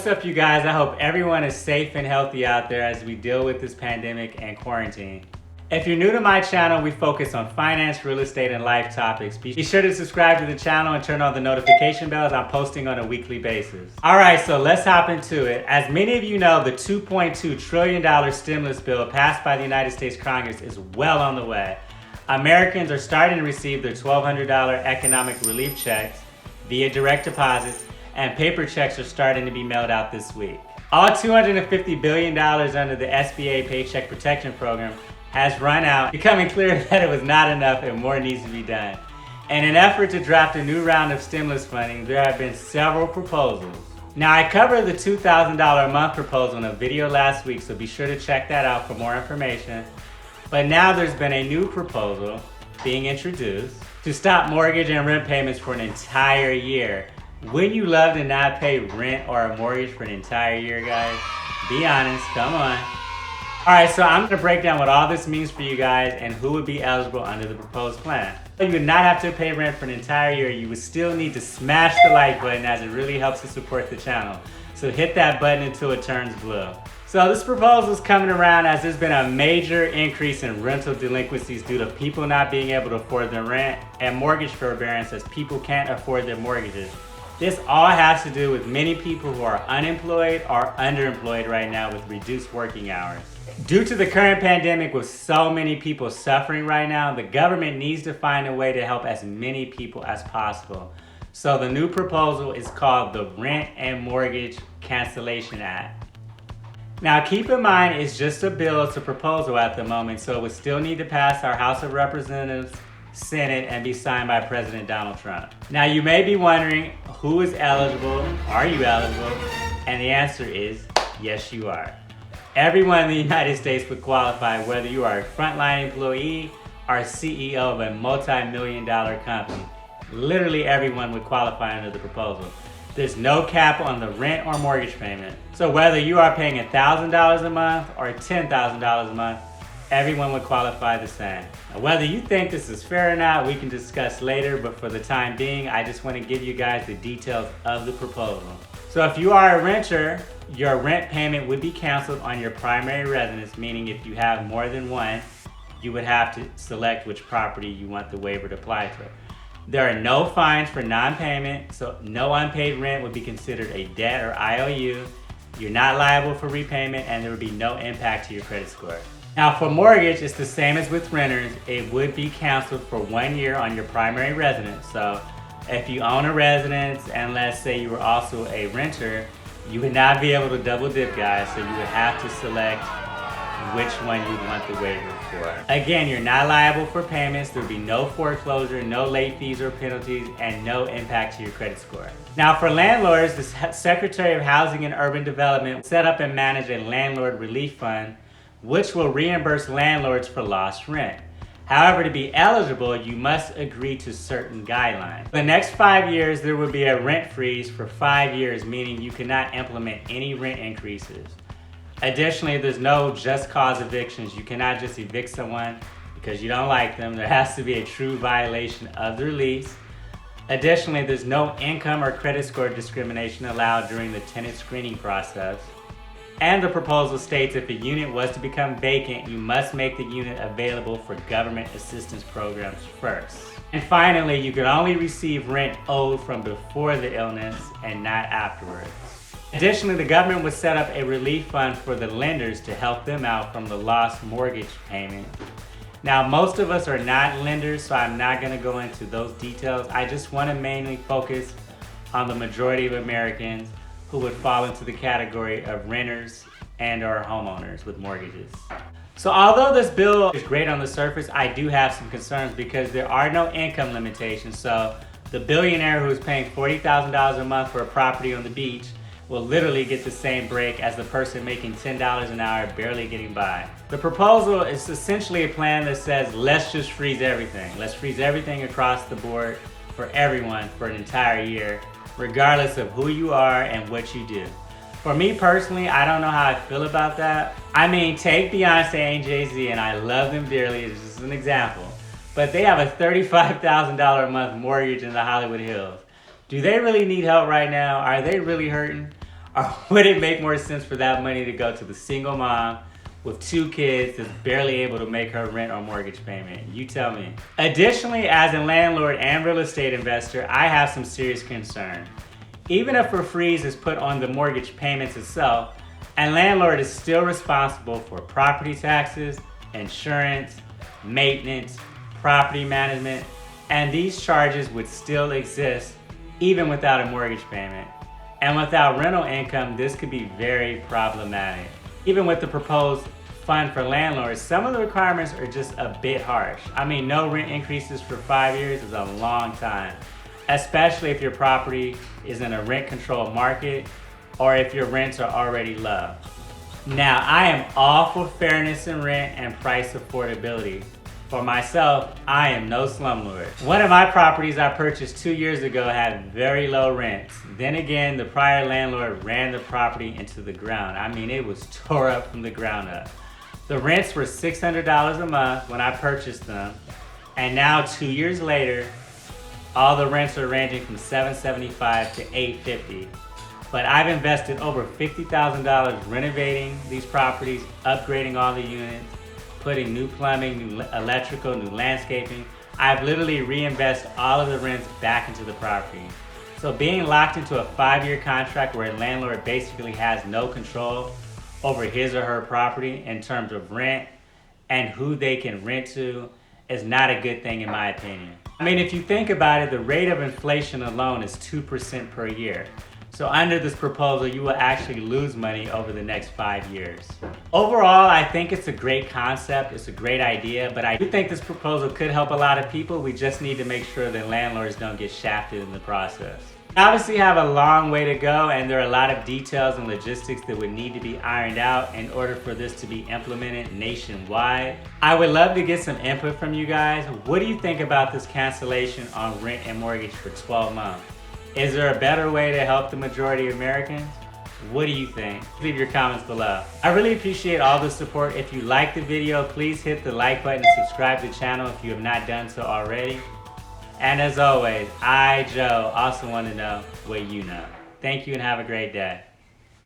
What's up, you guys? I hope everyone is safe and healthy out there as we deal with this pandemic and quarantine. If you're new to my channel, we focus on finance, real estate, and life topics. Be sure to subscribe to the channel and turn on the notification bells. I'm posting on a weekly basis. All right, so let's hop into it. As many of you know, the $2.2 trillion stimulus bill passed by the United States Congress is well on the way. Americans are starting to receive their $1,200 economic relief checks via direct deposits, and paper checks are starting to be mailed out this week. All $250 billion under the SBA Paycheck Protection Program has run out, becoming clear that it was not enough and more needs to be done. In an effort to draft a new round of stimulus funding, there have been several proposals. Now, I covered the $2,000 a month proposal in a video last week, so be sure to check that out for more information. But now there's been a new proposal being introduced to stop mortgage and rent payments for an entire year. Wouldn't you love to not pay rent or a mortgage for an entire year, guys? Be honest, come on. All right, so I'm gonna break down what all this means for you guys and who would be eligible under the proposed plan. You would not have to pay rent for an entire year. You would still need to smash the like button, as it really helps to support the channel. So hit that button until it turns blue. So this proposal is coming around as there's been a major increase in rental delinquencies due to people not being able to afford their rent, and mortgage forbearance as people can't afford their mortgages. This all has to do with many people who are unemployed or underemployed right now with reduced working hours. Due to the current pandemic with so many people suffering right now, the government needs to find a way to help as many people as possible. So the new proposal is called the Rent and Mortgage Cancellation Act. Now keep in mind, it's just a bill, it's a proposal at the moment, so it would still need to pass our House of Representatives, Senate, and be signed by President Donald Trump. Now you may be wondering, who is eligible? Are you eligible? And the answer is, yes you are. Everyone in the United States would qualify, whether you are a frontline employee or CEO of a multi-million-dollar company. Literally everyone would qualify under the proposal. There's no cap on the rent or mortgage payment. So whether you are paying $1,000 a month or $10,000 a month, everyone would qualify the same. Now, whether you think this is fair or not, we can discuss later, but for the time being, I just want to give you guys the details of the proposal. So if you are a renter, your rent payment would be canceled on your primary residence, meaning if you have more than one, you would have to select which property you want the waiver to apply to. There are no fines for non-payment, so no unpaid rent would be considered a debt or IOU. You're not liable for repayment, and there would be no impact to your credit score. Now for mortgage, it's the same as with renters. It would be canceled for 1 year on your primary residence. So if you own a residence and let's say you were also a renter, you would not be able to double dip, guys, so you would have to select which one you'd want the waiver for. Again, you're not liable for payments. There would be no foreclosure, no late fees or penalties, and no impact to your credit score. Now for landlords, the Secretary of Housing and Urban Development set up and manage a landlord relief fund, which will reimburse landlords for lost rent. However, to be eligible, you must agree to certain guidelines. For the next 5 years, there will be a rent freeze for 5 years, meaning you cannot implement any rent increases. Additionally, there's no just cause evictions. You cannot just evict someone because you don't like them. There has to be a true violation of their lease. Additionally, there's no income or credit score discrimination allowed during the tenant screening process. And the proposal states if a unit was to become vacant, you must make the unit available for government assistance programs first. And finally, you can only receive rent owed from before the illness and not afterwards. Additionally, the government would set up a relief fund for the lenders to help them out from the lost mortgage payment. Now, most of us are not lenders, so I'm not going to go into those details. I just want to mainly focus on the majority of Americans who would fall into the category of renters and or homeowners with mortgages. So although this bill is great on the surface, I do have some concerns because there are no income limitations. So the billionaire who's paying $40,000 a month for a property on the beach will literally get the same break as the person making $10 an hour barely getting by. The proposal is essentially a plan that says, let's just freeze everything. Let's freeze everything across the board for everyone for an entire year, regardless of who you are and what you do. For me personally, I don't know how I feel about that. I mean, take Beyonce and Jay-Z, and I love them dearly, it's just an example. But they have a $35,000 a month mortgage in the Hollywood Hills. Do they really need help right now? Are they really hurting? Or would it make more sense for that money to go to the single mom with 2 kids that's barely able to make her rent or mortgage payment? You tell me. Additionally, as a landlord and real estate investor, I have some serious concern. Even if a freeze is put on the mortgage payments itself, a landlord is still responsible for property taxes, insurance, maintenance, property management, and these charges would still exist even without a mortgage payment. And without rental income, this could be very problematic. Even with the proposed fund for landlords, some of the requirements are just a bit harsh. I mean, no rent increases for 5 years is a long time, especially if your property is in a rent-controlled market or if your rents are already low. Now, I am all for fairness in rent and price affordability. For myself, I am no slumlord. One of my properties I purchased 2 years ago had very low rents. Then again, the prior landlord ran the property into the ground. I mean, it was tore up from the ground up. The rents were $600 a month when I purchased them, and now 2 years later, all the rents are ranging from $775 to $850. But I've invested over $50,000 renovating these properties, upgrading all the units, putting new plumbing, new electrical, new landscaping. I've literally reinvested all of the rents back into the property. So being locked into a 5-year contract where a landlord basically has no control over his or her property in terms of rent and who they can rent to is not a good thing in my opinion. I mean, if you think about it, the rate of inflation alone is 2% per year. So under this proposal, you will actually lose money over the next 5 years. Overall, I think it's a great concept, it's a great idea, but I do think this proposal could help a lot of people. We just need to make sure that landlords don't get shafted in the process. We obviously have a long way to go, and there are a lot of details and logistics that would need to be ironed out in order for this to be implemented nationwide. I would love to get some input from you guys. What do you think about this cancellation on rent and mortgage for 12 months? Is there a better way to help the majority of Americans? What do you think? Leave your comments below. I really appreciate all the support. If you liked the video, please hit the like button and subscribe to the channel if you have not done so already. And as always, I, Joe, also want to know what you know. Thank you and have a great day.